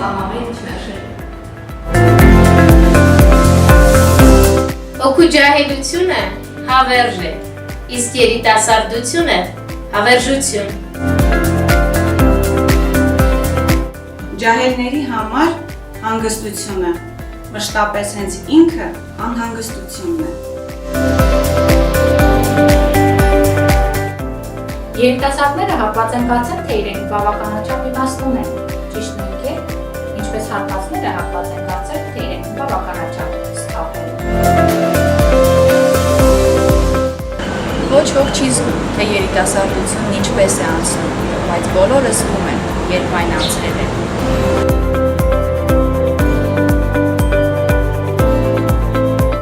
ամամեջ մերժել։ Օգու ջահելությունը հավերժ է, իսկ երիտասարդությունը հավերժություն։ Ջահելների համար հանգստությունը, մշտապես հենց ինքը անհանգստությունն է։ Երիտասարդները հակված են կարծել, թե իրենք բավականաչափ իմաստուն են, ճիշտն է, ինչպես հակվածները հակված են կարծել, թե իրենք բավականաչափ սթափ են։ Ոչ ոք չի զգում, թե երիտասարդությունն ինչպես է անցնում, բայց բոլորը զգում են, երբ այն անցրել է։